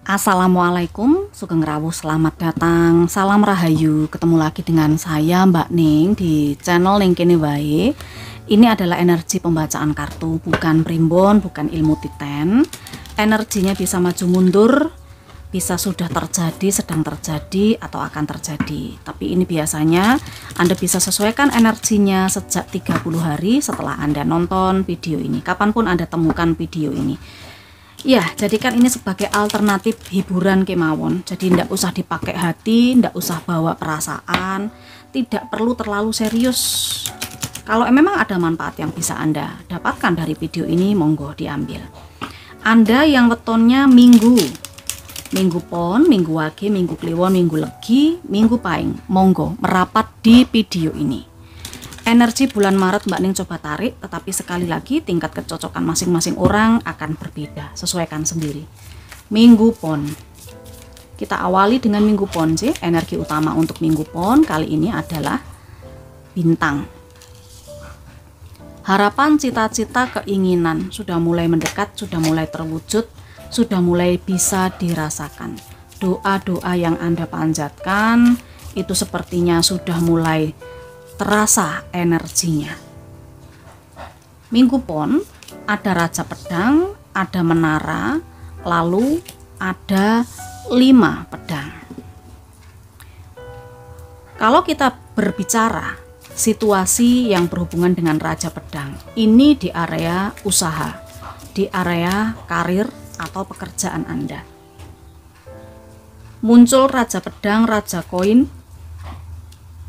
Assalamualaikum, Sugeng Rawuh, selamat datang, salam rahayu. Ketemu lagi dengan saya Mbak Ning di channel Ning Kene Wae. Ini adalah energi pembacaan kartu, bukan primbon, bukan ilmu titen. Energinya bisa maju mundur, bisa sudah terjadi, sedang terjadi, atau akan terjadi. Tapi ini biasanya Anda bisa sesuaikan energinya sejak 30 hari setelah Anda nonton video ini. Kapanpun Anda temukan video ini. Ya, jadikan ini sebagai alternatif hiburan kemawon. Jadi tidak usah dipakai hati, tidak usah bawa perasaan, tidak perlu terlalu serius. Kalau memang ada manfaat yang bisa Anda dapatkan dari video ini, monggo diambil. Anda yang wetonnya minggu pon, minggu wage, minggu kliwon, minggu legi, minggu paing, monggo merapat di video ini. Energi bulan Maret Mbak Ning coba tarik, tetapi sekali lagi tingkat kecocokan masing-masing orang akan berbeda, sesuaikan sendiri. Minggu pon, kita awali dengan minggu pon sih. Energi utama untuk minggu pon kali ini adalah bintang. Harapan, cita-cita, keinginan sudah mulai mendekat, sudah mulai terwujud, sudah mulai bisa dirasakan. Doa-doa yang Anda panjatkan itu sepertinya sudah mulai terasa energinya. Minggu pon ada raja pedang, ada menara, lalu ada 5 pedang. Kalau kita berbicara situasi yang berhubungan dengan raja pedang, ini di area usaha, di area karir atau pekerjaan Anda. Muncul raja pedang, raja koin,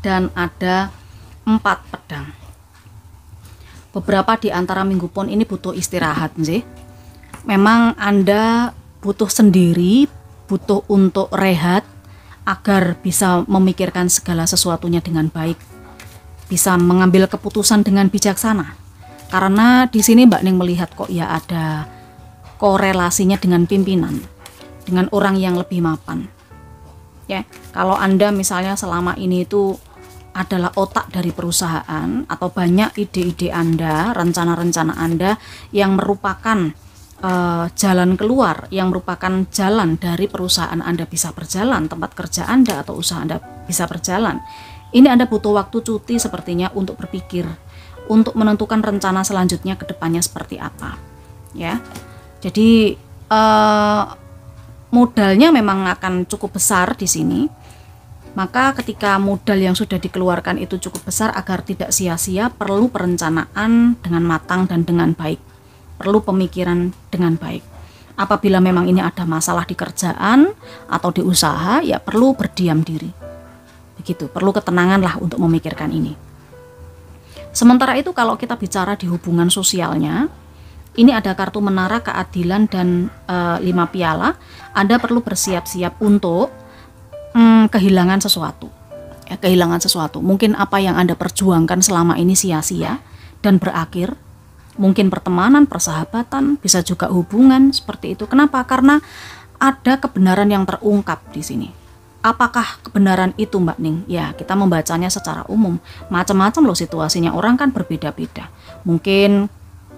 dan ada 4 pedang. Beberapa di antara minggu pon ini butuh istirahat sih. Memang Anda butuh sendiri, butuh untuk rehat agar bisa memikirkan segala sesuatunya dengan baik, bisa mengambil keputusan dengan bijaksana. Karena di sini Mbak Ning melihat kok ya ada korelasinya dengan pimpinan, dengan orang yang lebih mapan. Ya, kalau Anda misalnya selama ini itu adalah otak dari perusahaan atau banyak ide-ide Anda, rencana-rencana Anda yang merupakan jalan keluar, yang merupakan jalan dari perusahaan Anda bisa berjalan, tempat kerja Anda atau usaha Anda bisa berjalan. Ini Anda butuh waktu cuti sepertinya untuk berpikir, untuk menentukan rencana selanjutnya ke depannya seperti apa. Ya, jadi modalnya memang akan cukup besar di sini. Maka ketika modal yang sudah dikeluarkan itu cukup besar, agar tidak sia-sia, perlu perencanaan dengan matang dan dengan baik. Perlu pemikiran dengan baik. Apabila memang ini ada masalah di kerjaan atau di usaha, ya perlu berdiam diri. Begitu, perlu ketenangan lah untuk memikirkan ini. Sementara itu kalau kita bicara di hubungan sosialnya, ini ada kartu menara, keadilan, dan 5 piala. Anda perlu bersiap-siap untuk kehilangan sesuatu. Ya, kehilangan sesuatu. Mungkin apa yang Anda perjuangkan selama ini sia-sia dan berakhir. Mungkin pertemanan, persahabatan, bisa juga hubungan seperti itu. Kenapa? Karena ada kebenaran yang terungkap di sini. Apakah kebenaran itu Mbak Ning? Ya, kita membacanya secara umum. Macam-macam loh situasinya. Orang kan berbeda-beda. Mungkin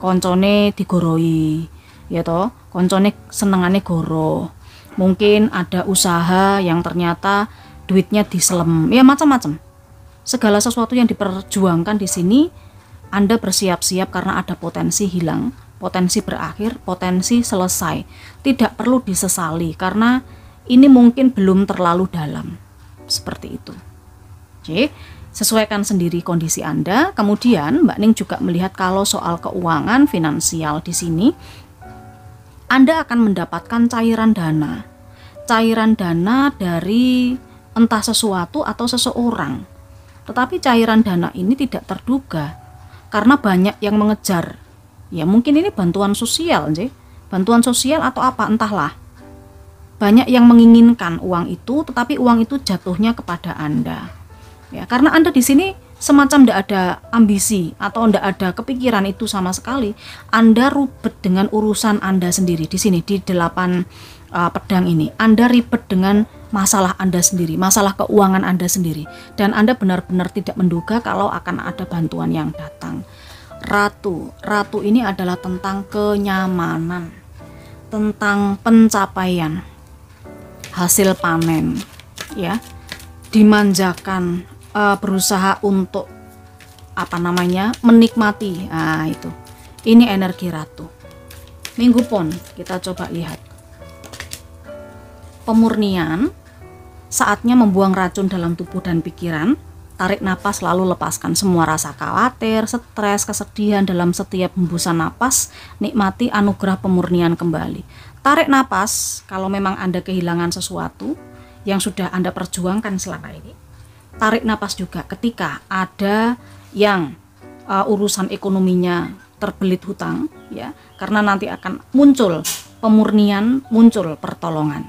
koncone digoroi, ya toh, koncone senengane goro. Mungkin ada usaha yang ternyata duitnya diselem, ya macam-macam. Segala sesuatu yang diperjuangkan di sini, Anda bersiap-siap karena ada potensi hilang, potensi berakhir, potensi selesai. Tidak perlu disesali karena ini mungkin belum terlalu dalam. Seperti itu. Oke, sesuaikan sendiri kondisi Anda. Kemudian Mbak Ning juga melihat kalau soal keuangan finansial di sini, Anda akan mendapatkan cairan dana. Cairan dana dari entah sesuatu atau seseorang. Tetapi cairan dana ini tidak terduga karena banyak yang mengejar. Ya mungkin ini bantuan sosial sih. Bantuan sosial atau apa entahlah. Banyak yang menginginkan uang itu, tetapi uang itu jatuhnya kepada Anda. Ya, karena Anda di sini semacam tidak ada ambisi atau tidak ada kepikiran itu sama sekali. Anda ribet dengan urusan Anda sendiri di sini di 8 pedang ini. Anda ribet dengan masalah Anda sendiri, masalah keuangan Anda sendiri, dan Anda benar-benar tidak menduga kalau akan ada bantuan yang datang. Ratu ini adalah tentang kenyamanan, tentang pencapaian. hasil panen, ya, dimanjakan, berusaha untuk menikmati. Nah, itu. Ini energi ratu. Minggu Pon, kita coba lihat. Pemurnian, saatnya membuang racun dalam tubuh dan pikiran. Tarik napas lalu lepaskan semua rasa khawatir, stres, kesedihan dalam setiap hembusan napas. Nikmati anugerah pemurnian kembali. Tarik napas kalau memang Anda kehilangan sesuatu yang sudah Anda perjuangkan selama ini. Tarik napas juga ketika ada yang urusan ekonominya terbelit hutang, ya, karena nanti akan muncul pemurnian, muncul pertolongan,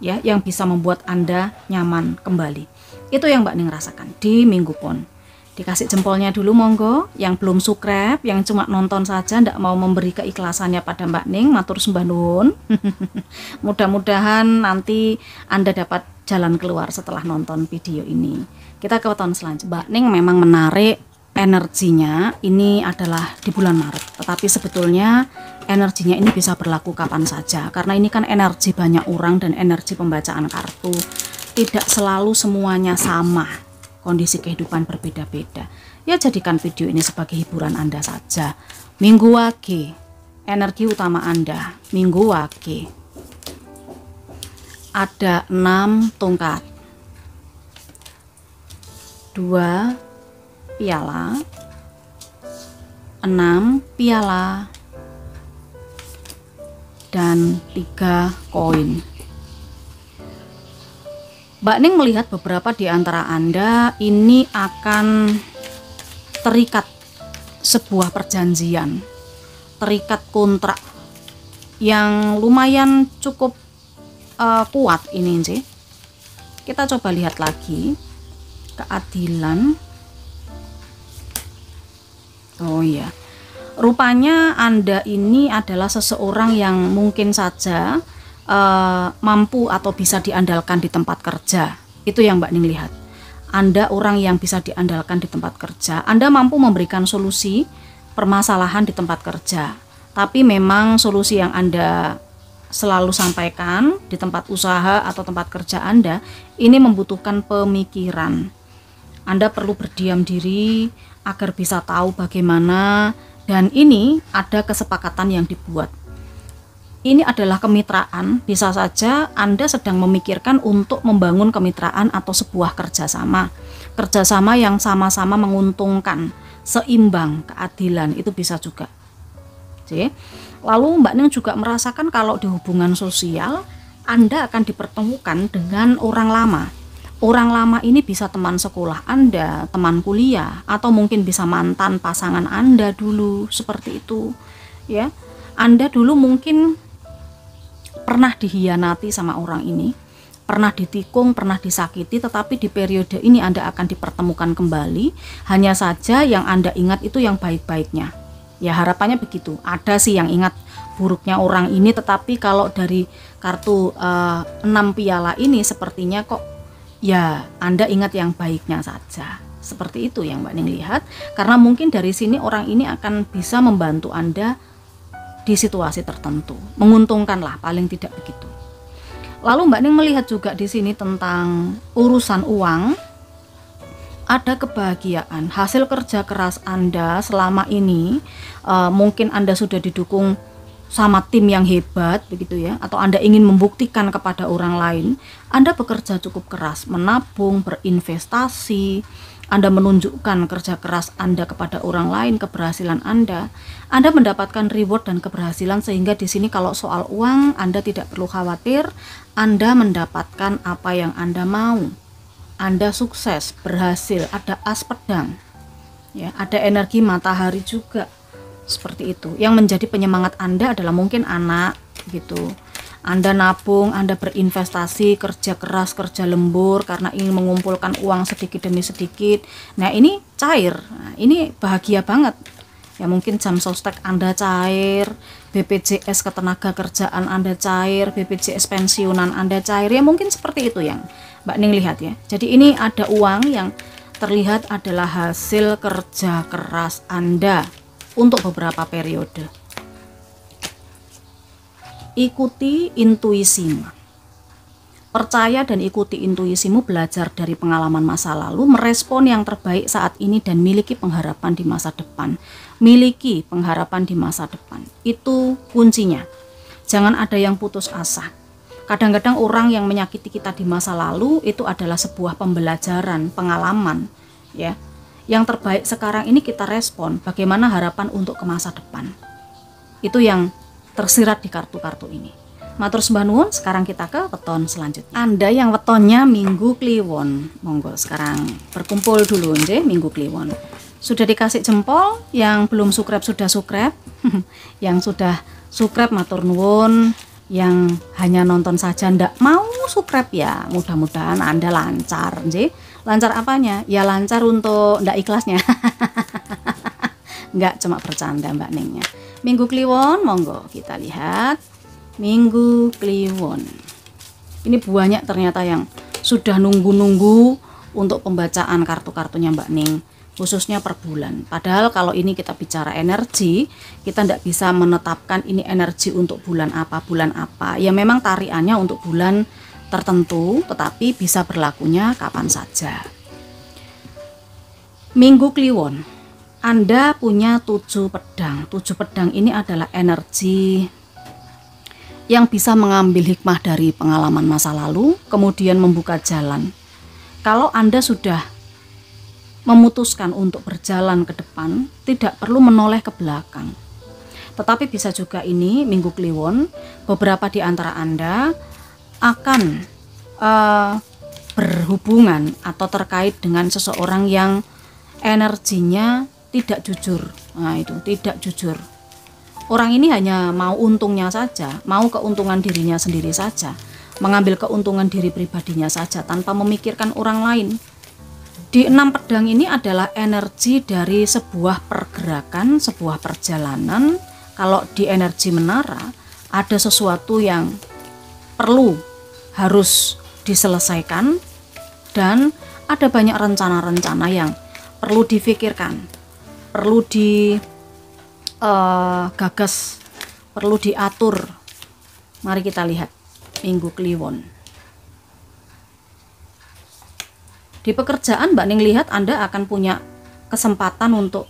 ya, yang bisa membuat Anda nyaman kembali. Itu yang Mbak Ning rasakan di Minggu Pon. Dikasih jempolnya dulu monggo, yang belum subscribe, yang cuma nonton saja ndak mau memberi keikhlasannya pada Mbak Ning, matur sembah nuwun. Mudah-mudahan nanti Anda dapat jalan keluar setelah nonton video ini. Kita ke tahun selanjutnya. Mbak Ning memang menarik energinya ini adalah di bulan Maret, tetapi sebetulnya energinya ini bisa berlaku kapan saja karena ini kan energi banyak orang dan energi pembacaan kartu. Tidak selalu semuanya sama, kondisi kehidupan berbeda-beda. Ya, jadikan video ini sebagai hiburan Anda saja. Minggu Wage, energi utama Anda Minggu Wage. Ada 6 tongkat, 2 piala, 6 piala, dan 3 koin. Mbak Ning melihat beberapa di antara Anda ini akan terikat sebuah perjanjian, terikat kontrak yang lumayan cukup kuat ini sih. Kita coba lihat lagi. Keadilan. Oh iya, rupanya Anda ini adalah seseorang yang mungkin saja mampu atau bisa diandalkan di tempat kerja. Itu yang Mbak Ning lihat. Anda orang yang bisa diandalkan di tempat kerja. Anda mampu memberikan solusi permasalahan di tempat kerja. Tapi memang solusi yang Anda selalu sampaikan di tempat usaha atau tempat kerja Anda ini membutuhkan pemikiran. Anda perlu berdiam diri agar bisa tahu bagaimana, dan ini ada kesepakatan yang dibuat. Ini adalah kemitraan, bisa saja Anda sedang memikirkan untuk membangun kemitraan atau sebuah kerjasama yang sama-sama menguntungkan, seimbang, keadilan, itu bisa juga. Oke. Lalu Mbak Ning juga merasakan kalau di hubungan sosial Anda akan dipertemukan dengan orang lama. Orang lama ini bisa teman sekolah Anda, teman kuliah, atau mungkin bisa mantan pasangan Anda dulu, seperti itu. Ya, Anda dulu mungkin pernah dihianati sama orang ini, pernah ditikung, pernah disakiti, tetapi di periode ini Anda akan dipertemukan kembali. Hanya saja yang Anda ingat itu yang baik-baiknya. Ya, harapannya begitu. Ada sih yang ingat buruknya orang ini, tetapi kalau dari kartu 6 piala ini sepertinya kok ya Anda ingat yang baiknya saja. Seperti itu yang Mbak Ning lihat, karena mungkin dari sini orang ini akan bisa membantu Anda di situasi tertentu, menguntungkan lah, paling tidak begitu. Lalu Mbak Ning melihat juga di sini tentang urusan uang. Ada kebahagiaan hasil kerja keras Anda selama ini. Mungkin Anda sudah didukung sama tim yang hebat begitu ya, atau Anda ingin membuktikan kepada orang lain Anda bekerja cukup keras, menabung, berinvestasi, Anda menunjukkan kerja keras Anda kepada orang lain, keberhasilan Anda mendapatkan reward dan keberhasilan, sehingga di sini kalau soal uang Anda tidak perlu khawatir, Anda mendapatkan apa yang Anda mau, Anda sukses, berhasil, ada as pedang ya, ada energi matahari juga. Seperti itu. Yang menjadi penyemangat Anda adalah mungkin anak gitu. Anda nabung, Anda berinvestasi, kerja keras, kerja lembur karena ingin mengumpulkan uang sedikit demi sedikit. Nah, ini cair. Nah, ini bahagia banget. Ya, mungkin jam sostek Anda cair, BPJS ketenagakerjaan Anda cair, BPJS pensiunan Anda cair. Ya, mungkin seperti itu yang Mbak Ning lihat ya. Jadi ini ada uang yang terlihat adalah hasil kerja keras Anda untuk beberapa periode. Ikuti intuisimu. Percaya dan ikuti intuisimu, belajar dari pengalaman masa lalu, merespon yang terbaik saat ini, dan miliki pengharapan di masa depan. Miliki pengharapan di masa depan. Itu kuncinya. Jangan ada yang putus asa. Kadang-kadang orang yang menyakiti kita di masa lalu itu adalah sebuah pembelajaran, pengalaman, ya. Yang terbaik sekarang ini kita respon, bagaimana harapan untuk ke masa depan. Itu yang tersirat di kartu-kartu ini. Matur sembah nuwun, sekarang kita ke weton selanjutnya. Anda yang wetonnya Minggu Kliwon, monggo sekarang berkumpul dulu nggih Minggu Kliwon. Sudah dikasih jempol, yang belum subscribe sudah subscribe. Yang sudah subscribe matur nuwun, yang hanya nonton saja ndak mau subscribe ya, mudah-mudahan Anda lancar nggih. Lancar apanya? Ya lancar untuk ndak ikhlasnya. Enggak, cuma bercanda Mbak Ningnya. Minggu Kliwon, monggo kita lihat. Minggu Kliwon. Ini banyak ternyata yang sudah nunggu-nunggu untuk pembacaan kartu-kartunya Mbak Ning, khususnya per bulan. Padahal kalau ini kita bicara energi, kita tidak bisa menetapkan ini energi untuk bulan apa. Ya memang tariannya untuk bulan tertentu, tetapi bisa berlakunya kapan saja. Minggu Kliwon, Anda punya 7 pedang. 7 pedang ini adalah energi yang bisa mengambil hikmah dari pengalaman masa lalu, kemudian membuka jalan. Kalau Anda sudah memutuskan untuk berjalan ke depan, tidak perlu menoleh ke belakang. Tetapi bisa juga ini, Minggu Kliwon, beberapa di antara Anda akan berhubungan atau terkait dengan seseorang yang energinya tidak jujur. Nah itu, tidak jujur. Orang ini hanya mau untungnya saja, mau keuntungan dirinya sendiri saja, mengambil keuntungan diri pribadinya saja tanpa memikirkan orang lain. Di 6 pedang ini adalah energi dari sebuah pergerakan, sebuah perjalanan. Kalau di energi menara, ada sesuatu yang perlu harus diselesaikan, dan ada banyak rencana-rencana yang perlu difikirkan, perlu gagas, perlu diatur. Mari kita lihat Minggu Kliwon. Di pekerjaan Mbak Ning lihat Anda akan punya kesempatan untuk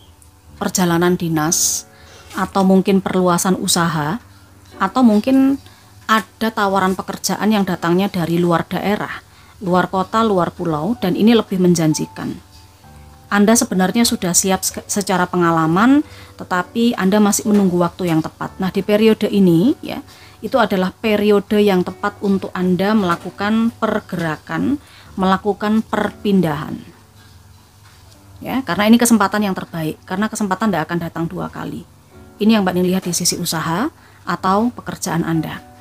perjalanan dinas, atau mungkin perluasan usaha, atau mungkin ada tawaran pekerjaan yang datangnya dari luar daerah, luar kota, luar pulau, dan ini lebih menjanjikan. Anda sebenarnya sudah siap secara pengalaman, tetapi Anda masih menunggu waktu yang tepat. Nah, di periode ini ya, itu adalah periode yang tepat untuk Anda melakukan pergerakan, melakukan perpindahan. Ya, karena ini kesempatan yang terbaik, karena kesempatan tidak akan datang 2 kali. Ini yang Mbak Ning lihat di sisi usaha atau pekerjaan Anda.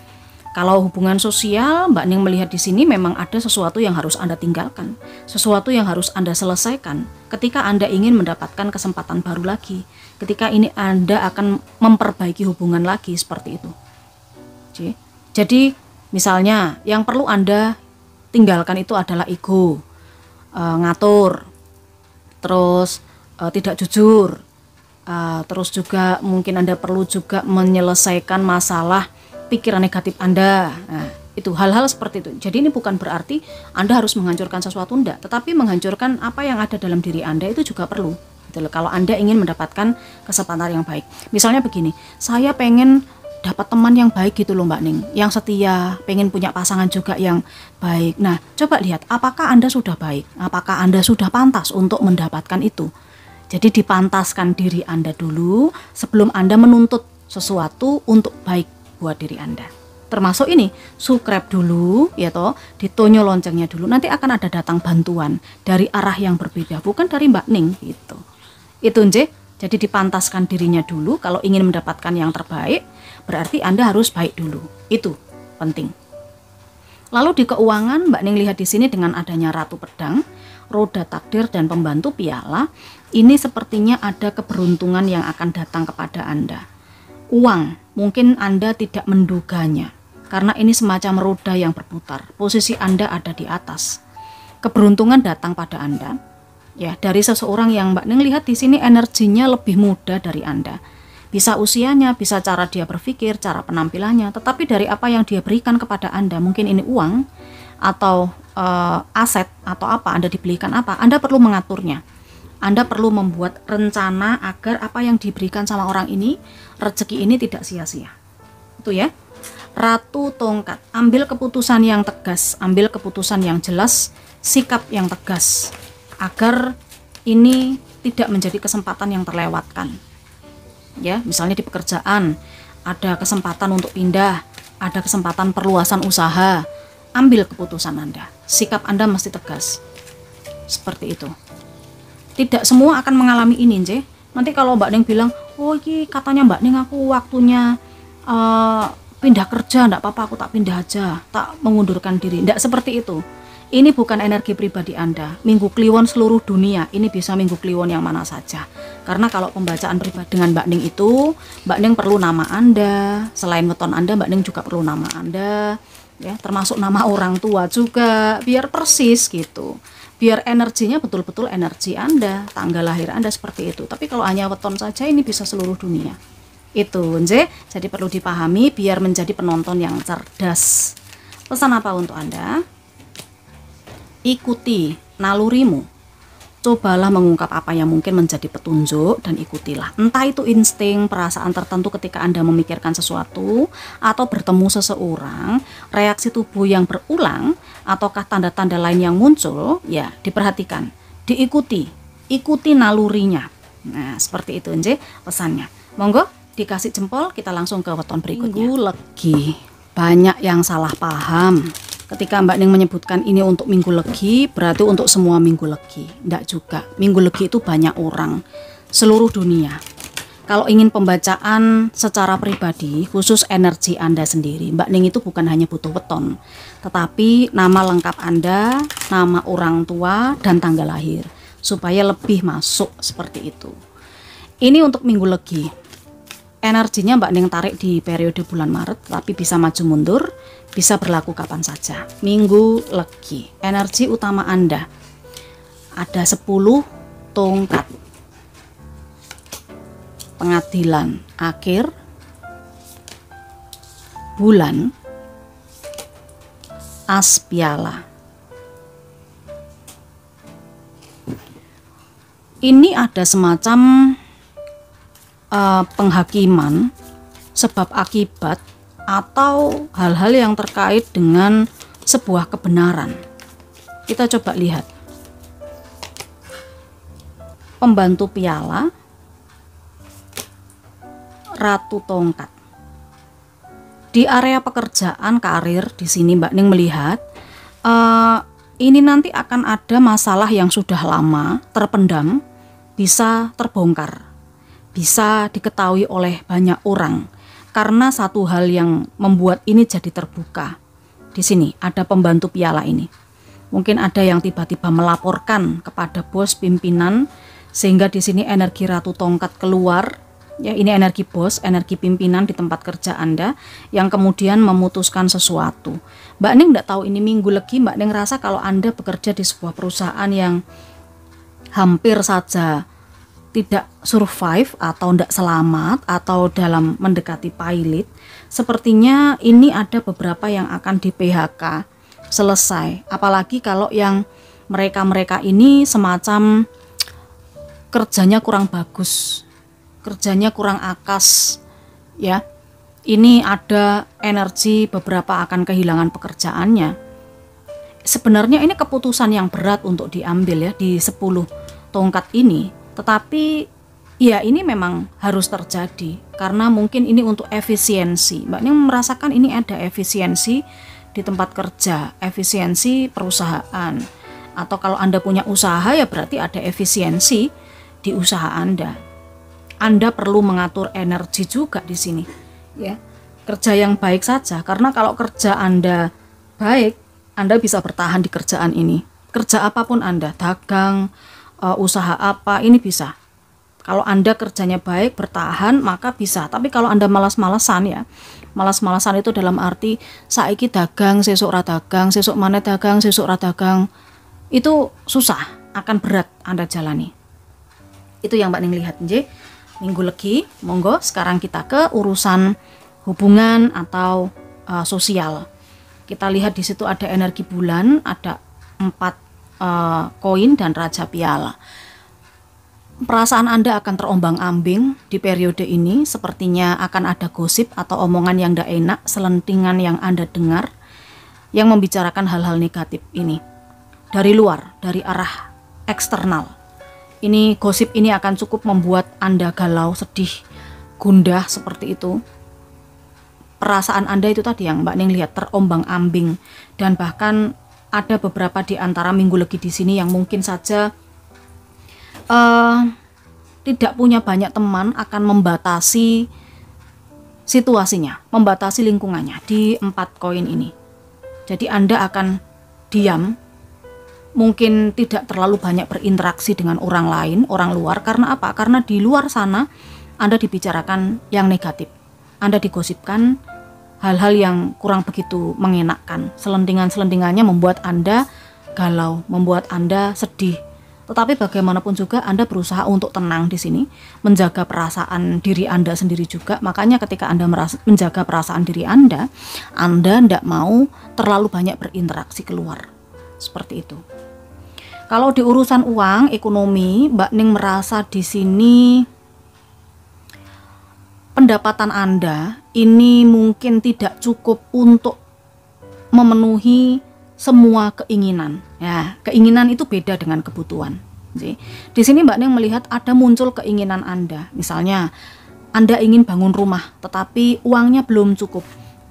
Kalau hubungan sosial, Mbak Ning melihat di sini memang ada sesuatu yang harus Anda tinggalkan, sesuatu yang harus Anda selesaikan ketika Anda ingin mendapatkan kesempatan baru lagi, ketika ini Anda akan memperbaiki hubungan lagi, seperti itu. Jadi misalnya yang perlu Anda tinggalkan itu adalah ego, ngatur, terus tidak jujur, terus juga mungkin Anda perlu juga menyelesaikan masalah pikiran negatif Anda. Nah, itu hal-hal seperti itu. Jadi ini bukan berarti Anda harus menghancurkan sesuatu, enggak, tetapi menghancurkan apa yang ada dalam diri Anda itu juga perlu. Gitu loh, kalau Anda ingin mendapatkan kesempatan yang baik. Misalnya begini, saya pengen dapat teman yang baik gitu loh Mbak Ning, yang setia, pengen punya pasangan juga yang baik. Nah, coba lihat apakah Anda sudah baik, apakah Anda sudah pantas untuk mendapatkan itu. Jadi dipantaskan diri Anda dulu sebelum Anda menuntut sesuatu untuk baik buat diri Anda. Termasuk ini, subscribe dulu ya toh, ditonyo loncengnya dulu, nanti akan ada datang bantuan dari arah yang berbeda, bukan dari Mbak Ning gitu. Itu nje. Jadi dipantaskan dirinya dulu. Kalau ingin mendapatkan yang terbaik, berarti Anda harus baik dulu. Itu penting. Lalu di keuangan, Mbak Ning lihat di sini dengan adanya Ratu Pedang, roda takdir, dan pembantu piala, ini sepertinya ada keberuntungan yang akan datang kepada Anda. Uang, mungkin Anda tidak menduganya, karena ini semacam roda yang berputar. Posisi Anda ada di atas. Keberuntungan datang pada Anda, ya, dari seseorang yang Mbak Ning lihat di sini energinya lebih muda dari Anda. Bisa usianya, bisa cara dia berpikir, cara penampilannya, tetapi dari apa yang dia berikan kepada Anda, mungkin ini uang, atau aset atau apa, Anda dibelikan apa, Anda perlu mengaturnya. Anda perlu membuat rencana agar apa yang diberikan sama orang ini, rezeki ini tidak sia-sia. Itu ya. Ratu tongkat, ambil keputusan yang tegas, ambil keputusan yang jelas, sikap yang tegas, agar ini tidak menjadi kesempatan yang terlewatkan. Ya, misalnya di pekerjaan ada kesempatan untuk pindah, ada kesempatan perluasan usaha, ambil keputusan Anda. Sikap Anda mesti tegas. Seperti itu. Tidak semua akan mengalami ini, Nje. Nanti kalau Mbak Ning bilang, "Oh, ini katanya Mbak Ning aku waktunya pindah kerja, enggak apa-apa, aku tak pindah aja, tak mengundurkan diri." Enggak seperti itu. Ini bukan energi pribadi Anda. Minggu Kliwon seluruh dunia, ini bisa Minggu Kliwon yang mana saja. Karena kalau pembacaan pribadi dengan Mbak Ning itu, Mbak Ning perlu nama Anda, selain weton Anda, Mbak Ning juga perlu nama Anda, ya, termasuk nama orang tua juga, biar persis gitu. Biar energinya betul-betul energi Anda, tanggal lahir Anda seperti itu. Tapi kalau hanya weton saja, ini bisa seluruh dunia. Itu, Nje. Jadi perlu dipahami biar menjadi penonton yang cerdas. Pesan apa untuk Anda? Ikuti nalurimu. Cobalah mengungkap apa yang mungkin menjadi petunjuk dan ikutilah. Entah itu insting, perasaan tertentu ketika Anda memikirkan sesuatu atau bertemu seseorang, reaksi tubuh yang berulang ataukah tanda-tanda lain yang muncul, ya diperhatikan, diikuti, ikuti nalurinya. Nah, seperti itu Nje pesannya. Monggo dikasih jempol, kita langsung ke weton berikutnya. Minggu Legi. Banyak yang salah paham. Ketika Mbak Ning menyebutkan ini untuk Minggu Legi, berarti untuk semua Minggu Legi. Tidak juga. Minggu Legi itu banyak orang, seluruh dunia. Kalau ingin pembacaan secara pribadi, khusus energi Anda sendiri, Mbak Ning itu bukan hanya butuh weton, tetapi nama lengkap Anda, nama orang tua, dan tanggal lahir, supaya lebih masuk seperti itu. Ini untuk Minggu Legi. Energinya Mbak Ning tarik di periode bulan Maret, tapi bisa maju mundur, bisa berlaku kapan saja. Minggu Legi, energi utama Anda ada 10 tongkat, pengadilan akhir, bulan, as piala. Ini ada semacam penghakiman sebab akibat atau hal-hal yang terkait dengan sebuah kebenaran. Kita coba lihat. Pembantu piala, ratu tongkat. Di area pekerjaan, karir, di sini Mbak Ning melihat ini nanti akan ada masalah yang sudah lama terpendam, bisa terbongkar, bisa diketahui oleh banyak orang. Karena satu hal yang membuat ini jadi terbuka. Di sini ada pembantu piala ini. Mungkin ada yang tiba-tiba melaporkan kepada bos, pimpinan, sehingga di sini energi ratu tongkat keluar. Ya, ini energi bos, energi pimpinan di tempat kerja Anda yang kemudian memutuskan sesuatu. Mbak Ning nggak tahu ini Minggu Legi. Mbak Ning ngerasa kalau Anda bekerja di sebuah perusahaan yang hampir saja tidak survive atau tidak selamat atau dalam mendekati pilot, sepertinya ini ada beberapa yang akan di PHK selesai. Apalagi kalau yang mereka ini semacam kerjanya kurang bagus, kerjanya kurang akas, ya. Ini ada energi beberapa akan kehilangan pekerjaannya. Sebenarnya ini keputusan yang berat untuk diambil ya di 10 tongkat ini. Tetapi ya ini memang harus terjadi karena mungkin ini untuk efisiensi. Mbak Ning merasakan ini ada efisiensi di tempat kerja, efisiensi perusahaan. Atau kalau Anda punya usaha ya berarti ada efisiensi di usaha Anda. Anda perlu mengatur energi juga di sini. Ya, kerja yang baik saja karena kalau kerja Anda baik, Anda bisa bertahan di kerjaan ini. Kerja apapun Anda, dagang, usaha apa, ini bisa. Kalau Anda kerjanya baik, bertahan, maka bisa. Tapi kalau Anda malas-malasan ya, malas-malasan itu dalam arti saiki dagang, sesuk ra dagang, sesuk maneh dagang, sesuk ra dagang, itu susah, akan berat Anda jalani. Itu yang Mbak Ning lihat, Nje. Minggu Legi, monggo sekarang kita ke urusan hubungan atau sosial. Kita lihat di situ ada energi bulan, ada 4 koin dan raja piala. Perasaan Anda akan terombang-ambing di periode ini. Sepertinya akan ada gosip atau omongan yang tidak enak, selentingan yang Anda dengar yang membicarakan hal-hal negatif ini dari luar, dari arah eksternal. Ini gosip ini akan cukup membuat Anda galau, sedih, gundah seperti itu. Perasaan Anda itu tadi yang Mbak Ning lihat terombang-ambing, dan bahkan ada beberapa di antara Minggu Legi di sini yang mungkin saja tidak punya banyak teman, akan membatasi situasinya, membatasi lingkungannya di 4 koin ini. Jadi Anda akan diam, mungkin tidak terlalu banyak berinteraksi dengan orang lain, orang luar. Karena apa? Karena di luar sana Anda dibicarakan yang negatif, Anda digosipkan hal-hal yang kurang begitu mengenakkan. Selentingan-selentingannya membuat Anda galau, membuat Anda sedih. Tetapi bagaimanapun juga Anda berusaha untuk tenang di sini, menjaga perasaan diri Anda sendiri juga. Makanya ketika Anda menjaga perasaan diri Anda tidak mau terlalu banyak berinteraksi keluar. Seperti itu. Kalau di urusan uang, ekonomi, Mbak Ning merasa di sini pendapatan Anda ini mungkin tidak cukup untuk memenuhi semua keinginan. Ya, keinginan itu beda dengan kebutuhan. Jadi, di sini Mbak Ning melihat ada muncul keinginan Anda. Misalnya, Anda ingin bangun rumah, tetapi uangnya belum cukup.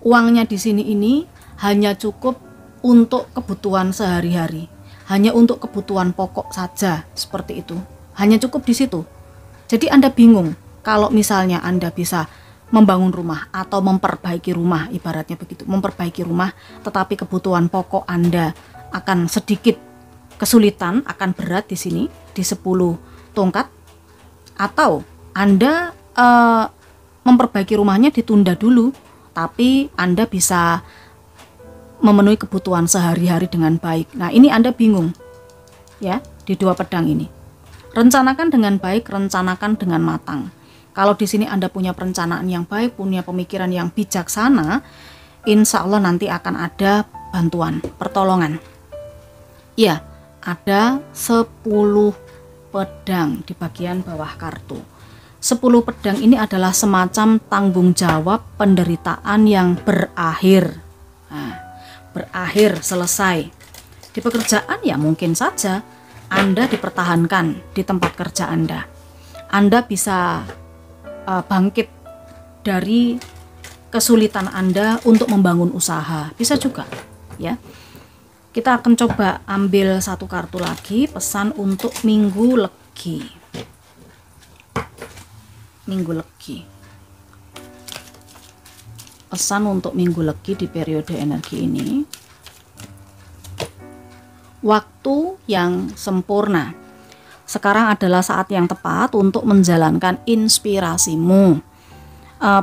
Uangnya di sini ini hanya cukup untuk kebutuhan sehari-hari, hanya untuk kebutuhan pokok saja, seperti itu. Hanya cukup di situ. Jadi Anda bingung. Kalau misalnya Anda bisa membangun rumah atau memperbaiki rumah, ibaratnya begitu, memperbaiki rumah, tetapi kebutuhan pokok Anda akan sedikit kesulitan, akan berat di sini, di 10 tongkat, atau Anda memperbaiki rumahnya ditunda dulu, tapi Anda bisa memenuhi kebutuhan sehari-hari dengan baik. Nah, ini Anda bingung, ya, di 2 pedang ini. Rencanakan dengan baik, rencanakan dengan matang. Kalau di sini Anda punya perencanaan yang baik, punya pemikiran yang bijaksana, insya Allah nanti akan ada bantuan, pertolongan. Ya, ada 10 pedang di bagian bawah kartu. 10 pedang ini adalah semacam tanggung jawab penderitaan yang berakhir. Nah, berakhir, selesai. Di pekerjaan ya mungkin saja Anda dipertahankan di tempat kerja Anda. Anda bisa bangkit dari kesulitan Anda untuk membangun usaha, bisa juga, ya. Kita akan coba ambil 1 kartu lagi, pesan untuk Minggu Legi. Minggu Legi. Pesan untuk Minggu Legi di periode energi ini. Waktu yang sempurna. Sekarang adalah saat yang tepat untuk menjalankan inspirasimu.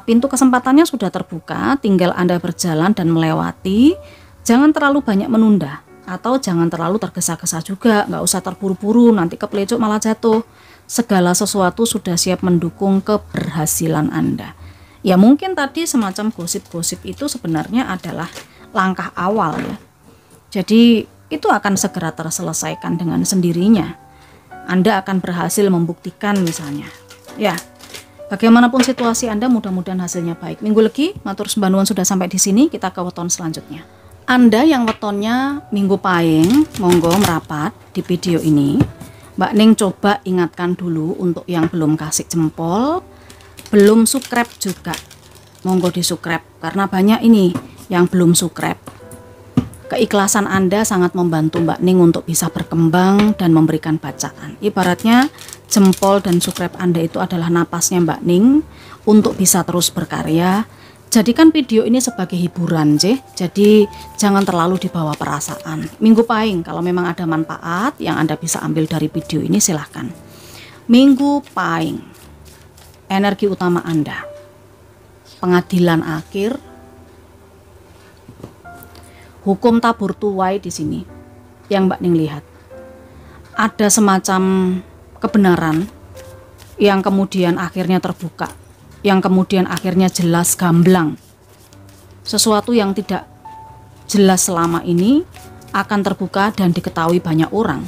Pintu kesempatannya sudah terbuka, tinggal Anda berjalan dan melewati. Jangan terlalu banyak menunda, atau jangan terlalu tergesa-gesa juga. Nggak usah terburu-buru, nanti kepelecok malah jatuh. Segala sesuatu sudah siap mendukung keberhasilan Anda. Ya mungkin tadi semacam gosip-gosip itu sebenarnya adalah langkah awal, ya. Jadi itu akan segera terselesaikan dengan sendirinya. Anda akan berhasil membuktikan misalnya. Ya, bagaimanapun situasi Anda, mudah-mudahan hasilnya baik. Minggu Legi, matur sembanuan sudah sampai di sini. Kita ke weton selanjutnya. Anda yang wetonnya Minggu Pahing, monggo merapat di video ini. Mbak Ning coba ingatkan dulu untuk yang belum kasih jempol, belum subscribe juga. Monggo di subscribe karena banyak ini yang belum subscribe. Keikhlasan Anda sangat membantu Mbak Ning untuk bisa berkembang dan memberikan bacaan. Ibaratnya jempol dan subscribe Anda itu adalah napasnya Mbak Ning untuk bisa terus berkarya. Jadikan video ini sebagai hiburan, jadi jangan terlalu dibawa perasaan. Minggu Pahing, kalau memang ada manfaat yang Anda bisa ambil dari video ini silahkan. Minggu Pahing, energi utama Anda, pengadilan akhir, hukum tabur tuai di sini yang Mbak Ning lihat. Ada semacam kebenaran yang kemudian akhirnya terbuka, yang kemudian akhirnya jelas gamblang. Sesuatu yang tidak jelas selama ini akan terbuka dan diketahui banyak orang.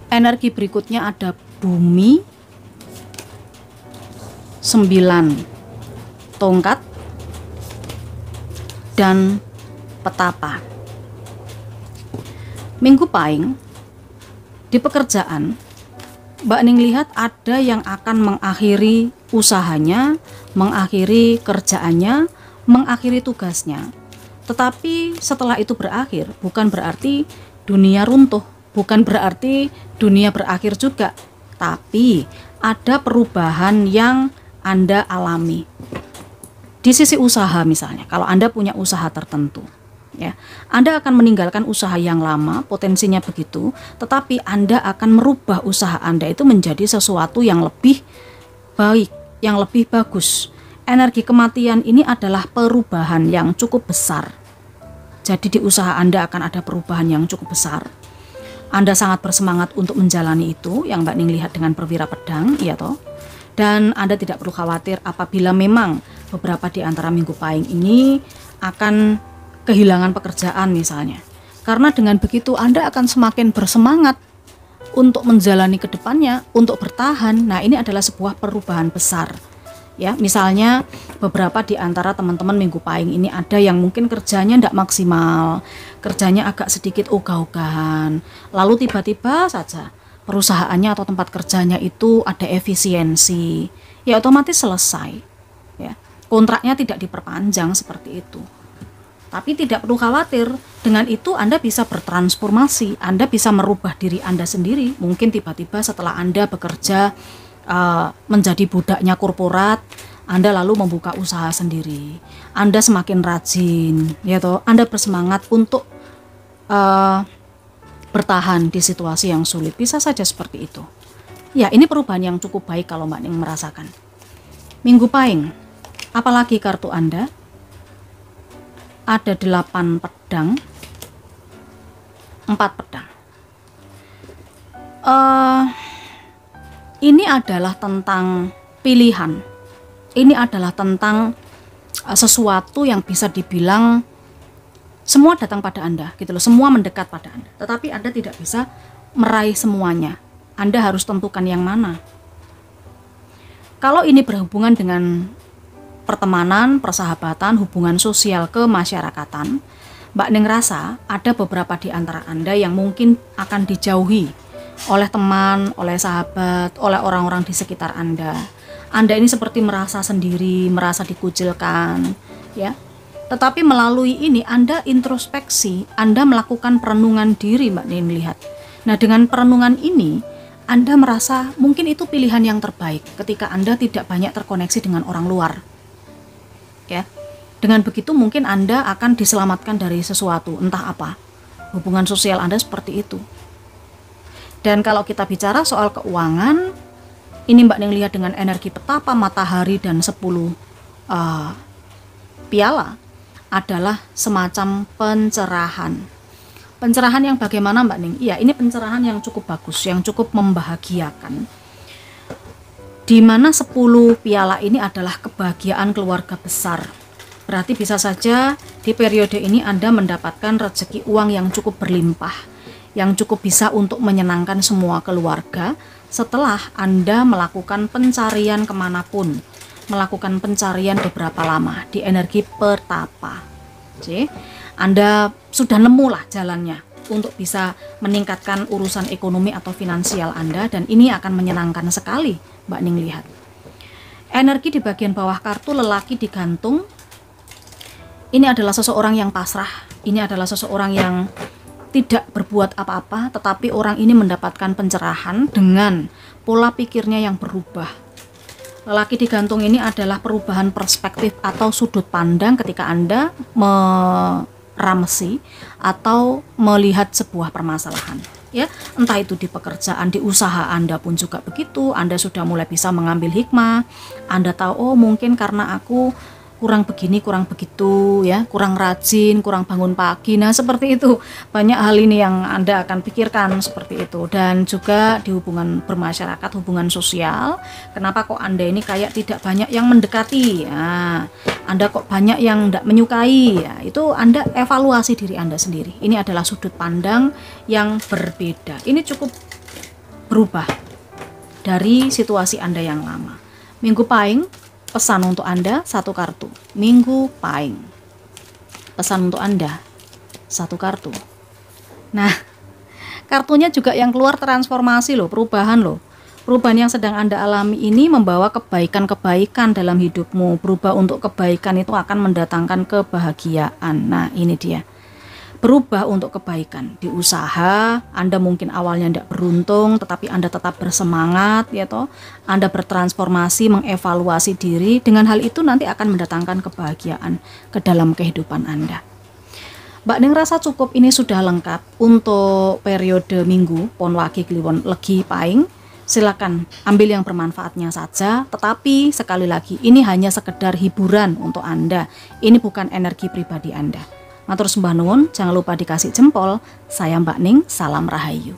Energi berikutnya ada bumi, 9 tongkat, dan petapa. Minggu Pahing di pekerjaan, Mbak Ning lihat ada yang akan mengakhiri usahanya, mengakhiri kerjaannya, mengakhiri tugasnya. Tetapi setelah itu berakhir, bukan berarti dunia runtuh, bukan berarti dunia berakhir juga, tapi ada perubahan yang Anda alami. Di sisi usaha misalnya, kalau Anda punya usaha tertentu, ya, Anda akan meninggalkan usaha yang lama, potensinya begitu, tetapi Anda akan merubah usaha Anda itu menjadi sesuatu yang lebih baik, yang lebih bagus. Energi kematian ini adalah perubahan yang cukup besar. Jadi di usaha Anda akan ada perubahan yang cukup besar. Anda sangat bersemangat untuk menjalani itu, yang Mbak Ning lihat dengan perwira pedang, iya toh. Dan Anda tidak perlu khawatir apabila memang beberapa di antara Minggu Pahing ini akan kehilangan pekerjaan misalnya. Karena dengan begitu Anda akan semakin bersemangat untuk menjalani ke depannya, untuk bertahan. Nah, ini adalah sebuah perubahan besar. Ya, misalnya beberapa di antara teman-teman Minggu Pahing ini ada yang mungkin kerjanya tidak maksimal, kerjanya agak sedikit ogah-ogahan, lalu tiba-tiba saja perusahaannya atau tempat kerjanya itu ada efisiensi, ya otomatis selesai. Ya, kontraknya tidak diperpanjang seperti itu. Tapi tidak perlu khawatir, dengan itu Anda bisa bertransformasi, Anda bisa merubah diri Anda sendiri. Mungkin tiba-tiba setelah Anda bekerja menjadi budaknya korporat, Anda lalu membuka usaha sendiri. Anda semakin rajin, ya toh. Anda bersemangat untuk bertahan di situasi yang sulit. Bisa saja seperti itu. Ya, ini perubahan yang cukup baik kalau Mbak Ning merasakan. Minggu Pahing, apalagi kartu Anda? Ada 8 pedang, 4 pedang. Ini adalah tentang pilihan. Ini adalah tentang sesuatu yang bisa dibilang semua datang pada Anda, gitu loh. Semua mendekat pada Anda. Tetapi Anda tidak bisa meraih semuanya. Anda harus tentukan yang mana. Kalau ini berhubungan dengan pertemanan, persahabatan, hubungan sosial kemasyarakatan, Mbak Ning rasa ada beberapa di antara Anda yang mungkin akan dijauhi oleh teman, oleh sahabat, oleh orang-orang di sekitar Anda. Anda ini seperti merasa sendiri, merasa dikucilkan, ya. Tetapi melalui ini Anda introspeksi, Anda melakukan perenungan diri, Mbak Ning lihat. Nah, dengan perenungan ini Anda merasa mungkin itu pilihan yang terbaik ketika Anda tidak banyak terkoneksi dengan orang luar. Ya. Dengan begitu mungkin Anda akan diselamatkan dari sesuatu, entah apa. Hubungan sosial Anda seperti itu. Dan kalau kita bicara soal keuangan, ini Mbak Ning lihat dengan energi petapa, matahari, dan 10 piala adalah semacam pencerahan. Pencerahan yang bagaimana Mbak Ning? Iya, ini pencerahan yang cukup bagus, yang cukup membahagiakan. Di mana 10 piala ini adalah kebahagiaan keluarga besar. Berarti bisa saja di periode ini Anda mendapatkan rezeki uang yang cukup berlimpah, yang cukup bisa untuk menyenangkan semua keluarga setelah Anda melakukan pencarian kemanapun, melakukan pencarian beberapa lama di energi petapa. Jadi, Anda sudah nemulah jalannya untuk bisa meningkatkan urusan ekonomi atau finansial Anda, dan ini akan menyenangkan sekali Mbak Ning lihat. Energi di bagian bawah kartu lelaki digantung. Ini adalah seseorang yang pasrah, ini adalah seseorang yang tidak berbuat apa-apa, tetapi orang ini mendapatkan pencerahan dengan pola pikirnya yang berubah. Lelaki digantung ini adalah perubahan perspektif atau sudut pandang ketika Anda meramsi atau melihat sebuah permasalahan. Ya, entah itu di pekerjaan, di usaha Anda pun juga begitu. Anda sudah mulai bisa mengambil hikmah. Anda tahu, oh mungkin karena aku kurang begini, kurang begitu ya, kurang rajin, kurang bangun pagi. Nah, seperti itu. Banyak hal ini yang Anda akan pikirkan seperti itu. Dan juga di hubungan bermasyarakat, hubungan sosial, kenapa kok Anda ini kayak tidak banyak yang mendekati? Ya, Anda kok banyak yang tidak menyukai? Ya, itu Anda evaluasi diri Anda sendiri. Ini adalah sudut pandang yang berbeda. Ini cukup berubah dari situasi Anda yang lama. Minggu Pahing, pesan untuk Anda, 1 kartu. Minggu Pahing, pesan untuk Anda, 1 kartu. Nah, kartunya juga yang keluar transformasi loh, perubahan loh. Perubahan yang sedang Anda alami ini membawa kebaikan-kebaikan dalam hidupmu. Berubah untuk kebaikan itu akan mendatangkan kebahagiaan. Nah, ini dia. Berubah untuk kebaikan di usaha. Anda mungkin awalnya tidak beruntung, tetapi Anda tetap bersemangat, ya toh. Anda bertransformasi, mengevaluasi diri. Dengan hal itu nanti akan mendatangkan kebahagiaan ke dalam kehidupan Anda. Mbak Ning rasa cukup ini sudah lengkap untuk periode minggu Pon Wage Kliwon Legi Pahing. Silakan ambil yang bermanfaatnya saja, tetapi sekali lagi ini hanya sekedar hiburan untuk Anda. Ini bukan energi pribadi Anda. Matur sembah nuwun, jangan lupa dikasih jempol. Saya Mbak Ning, salam rahayu.